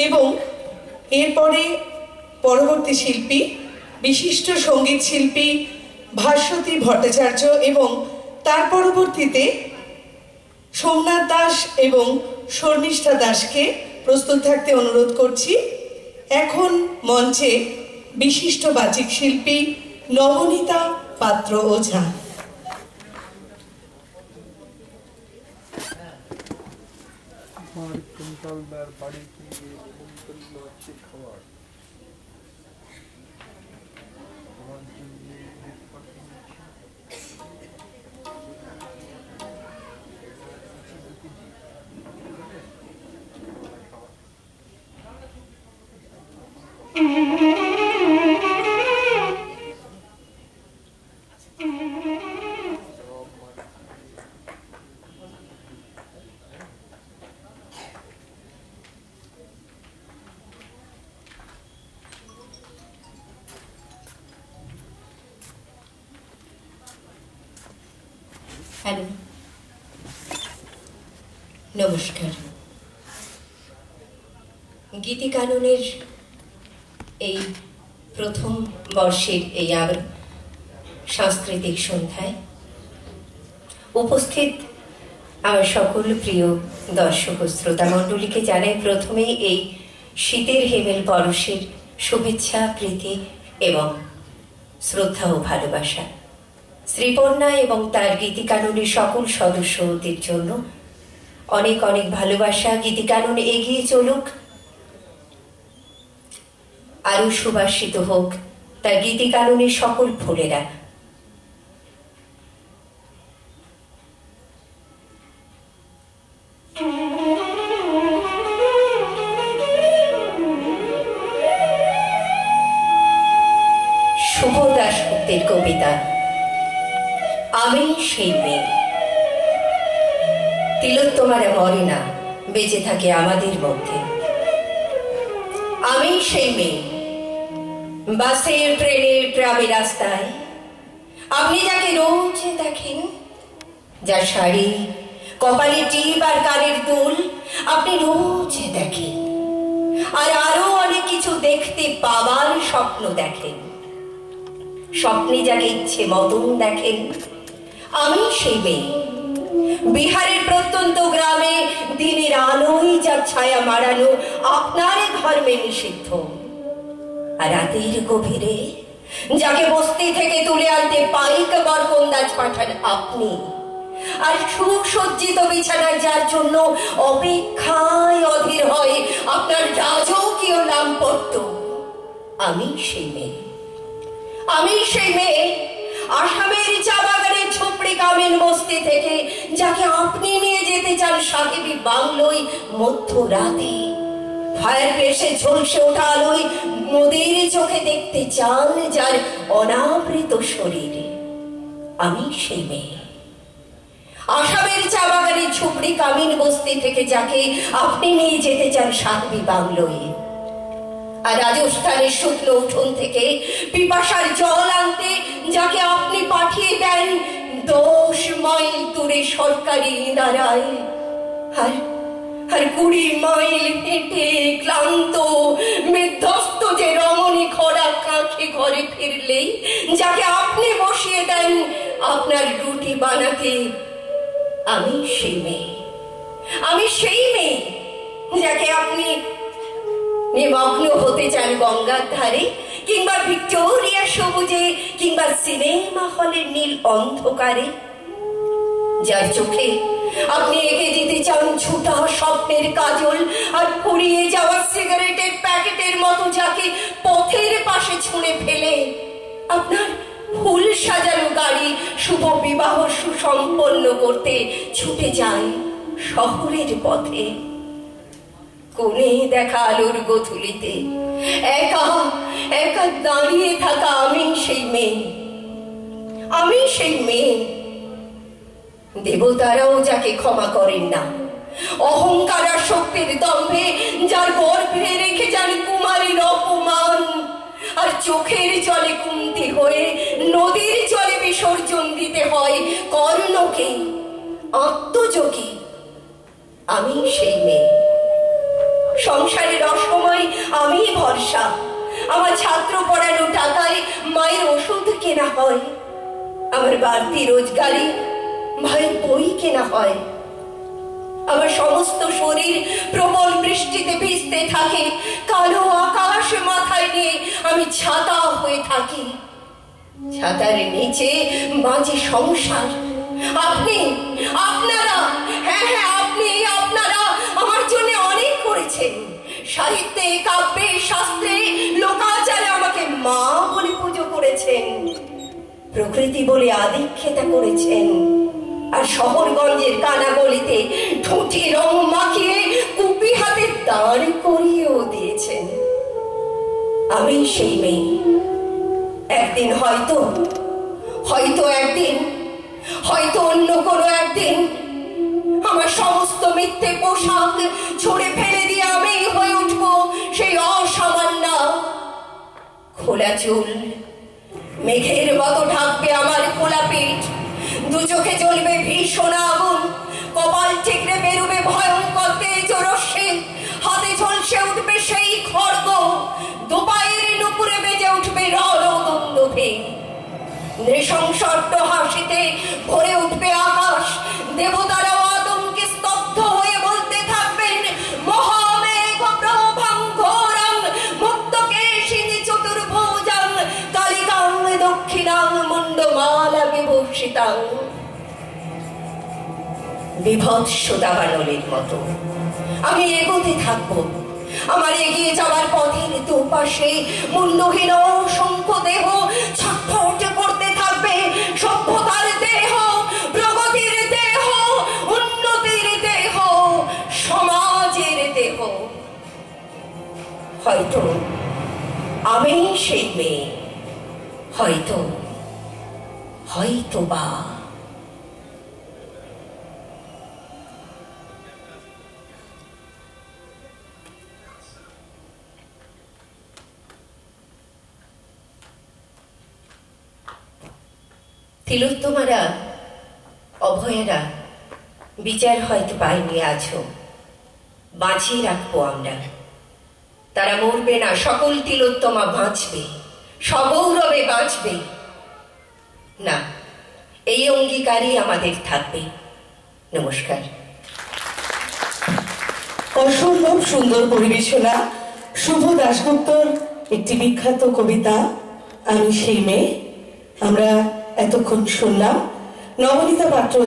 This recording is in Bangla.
এবং এরপরে পরবর্তী শিল্পী বিশিষ্ট সঙ্গীত শিল্পী ভাস্বতী ভট্টাচার্য এবং তার পরবর্তীতে সোমনাথ দাস এবং শর্মিষ্ঠা দাসকে প্রস্তুত থাকতে অনুরোধ করছি। এখন মঞ্চে বিশিষ্ট বাচিক শিল্পী নবনীতা পাত্র ওঝা। হ্যালো, নমস্কার। গীতিকাননের এই প্রথম বর্ষের এই সাংস্কৃতিক সন্ধ্যায় উপস্থিত আমার সকল প্রিয় দর্শক ও শ্রোতা মণ্ডলীকে জানাই প্রথমেই এই শীতের হেমেল পরশের শুভেচ্ছা, প্রীতি এবং শ্রদ্ধা ও ভালোবাসা। শ্রীপর্ণা এবং তার গীতিকাননের সকল সদস্যদের জন্য অনেক অনেক ভালোবাসা। গীতিকানন এগিয়ে চলুক, আরো সুবাসিত হোক তার গীতিকাননের সকল ফুলেরা। শুভ দাশগুপ্তের কবিতা আমি সেই মেয়ে। তিলোত্তমারা মরে না, বেঁচে থাকে আমাদের মধ্যে। আমি সেই মেয়ে, বাসের ট্রেনের ট্রামে রাস্তায় আপনি যাকে রোজ দেখেন, যার শাড়ি, কপালে টিপ আর কানের দুল আপনি রোজ দেখেন, আর আরো অনেক কিছু দেখতে পাওয়ার স্বপ্ন দেখেন। স্বপ্নে যাকে ইচ্ছে মতন দেখেন, আমি সেই মেয়ে। বিহারের প্রত্যন্ত গ্রামে দিনের আলোয় যার ছায়া মারানো আপনার ধর্মে নিষিদ্ধ, আর রাতের গভীরে যাকে বস্তি থেকে তুলে আনতে পাইক বরকন্দাজ পাঠান আপনি, আর সুসজ্জিত বিছানায় যার জন্য অপেক্ষায় অধীর হয় আপনার রাজকীয় দাম্পত্য, আমি সেই মেয়ে। আমি সেই মেয়ে আসামের চা বাগানের ঝুপড়ি কামেন বস্তি থেকে যাকে আপনি নিয়ে যেতে চান সাহেবী বাংলোয় মধ্যরাতে, ফায়ার প্লেসে ঝলসে ওঠা আলোয় নদীর চোখে দেখতে চান যার অনাবৃত শরীরে, আমি সেই মেয়ে। আসামের চা বাগানের ঝুপড়ি কামিন বস্তি থেকে যাকে আপনি নিয়ে যেতে চান সাহেবী বাংলোয়, আর রাজস্থানের শুকনো উঠোন থেকে পিপাসার জল আনতে যাকে আপনি পাঠিয়ে দেন 10 মাইল দূরে সরকারি ইনারায়, আর 20 মাইল হেঁটে ক্লান্ত বিধ্বস্ত যে রমণী খরা কাঁখে ঘরে ফিরলেই যাকে আপনি বসিয়ে দেন আপনার রুটি বানাতে, আমি সেই মেয়ে। আমি সেই মেয়ে যাকে আপনি নিমগ্ন হতে চান গঙ্গার ধারে, কিংবা ভিক্টোরিয়া সবুজে, কিংবা সিনেমা হলের নীল অন্ধকারে, যার চোখে আপনি এঁকে দিতে চান ছোটা স্বপ্নের কাজল, আর ফুরিয়ে যাওয়া সিগারেটের প্যাকেটের মতো যাকে পথের পাশে ছুঁড়ে ফেলে আপনার ফুল সাজানো গাড়ি শুভ বিবাহ সুসম্পন্ন করতে ছুটে যায় শহরের পথে। কোণে দেখা আলোর গোধূলিতে একা একা দাঁড়িয়ে থাকা আমি সেই মেয়ে। আমি সেই মেয়ে। দেবতারাও যাকে ক্ষমা করেন না, অহংকার আর শক্তির দম্ভে যার গর্ভে রেখে যান কুমারীর অপমান, আর চোখের জলে কুন্তি হয়ে নদীর জলে বিসর্জন দিতে হয় কর্ণকে, আত্মযোগী। আমি সেই মেয়ে। সংসারের অসময় আমি ভরসা। আমার ছাত্র পড়ানো টাকায় মায়ের ওষুধ কেনা হয়, আমার বাড়তি রোজগারে ভাইয়ের বই কেনা হয়। আমার সমস্ত শরীর প্রবল বৃষ্টিতে ভিজতে থাকে, কালো আকাশ মাথায় নিয়ে আমি ছাতা হয়ে থাকি। ছাতার নিচে বাজে সংসার। আপনি, আপনারা, হ্যাঁ আপনি, আপনারা আমার জন্য অনেক করেছেন। সাহিত্যে, কাব্যে, শাস্ত্রে, লোকাচারে আমাকে মা বলে পুজো করেছেন, প্রকৃতি বলে আদিক্ষেতা করেছেন, আর শহরগঞ্জের কানাগলিতে ঠোঁটে রং মাখিয়ে কুপি হাতে দাঁড় করিয়েও দিয়েছেন। আমি সেই মেয়ে। একদিন হয়তো একদিন, হয়তো অন্য কোনো একদিন আমার সমস্ত মিথ্যে পোশাক ছুঁড়ে ফেলে দিয়ে আমি হয়ে উঠব সেই অসামান্য। খোলা চুল মেঘের মতো ঢাকবে আমার খোলা পিঠ, দু চোখে জ্বলবে ভীষণ আগুন, কপাল ঠিকরে বেরোবে ভয়ঙ্কর তেজ রশ্মি, হাতে ঝলসে উঠবে সেই খড়গ, দুপায়ের নুপুরে বেজে উঠবে রণদুন্দুভি। নৃশংসট্ট হাসিতে ভরে উঠবে আকাশ, দেবতারাও আতঙ্কে স্তব্ধ হয়ে বলতে থাকবেন মহামেঘ প্রভাং ঘোরাং মুক্তকেশিনী চতুর্ভুজাং কালিকাং দক্ষিণাং মুন্ডমালা বিভূষিতাং। বিভৎস দাবানলের মতো আমি এগোতে থাকবো। আমার এগিয়ে যাওয়ার পথের দুপাশে মুন্ডহীন অসংখ্য দেহ ছটফট করতে থাকবে। সভ্যতার দেহ, প্রগতির দেহ, উন্নতির দেহ, সমাজের দেহ। হয়তো আমি সেই মেয়ে, হয়তো বা। তিলোত্তমারা, অভয়েরা বিচার হয়তো পায়নি আজও, বাঁচিয়ে রাখবো আমরা। তারা মরবে না, সকল তিলোত্তমা বাঁচবে, সগৌরবে বাঁচবে। না, এই অঙ্গীকারই আমাদের থাকবে। নমস্কার। অসম্ভব সুন্দর পরিবেশনা, শুভ দাশগুপ্তর একটি বিখ্যাত কবিতা আমি সেই মেয়ে। আমরা এতক্ষণ শুনলাম নবনীতা পাত্র।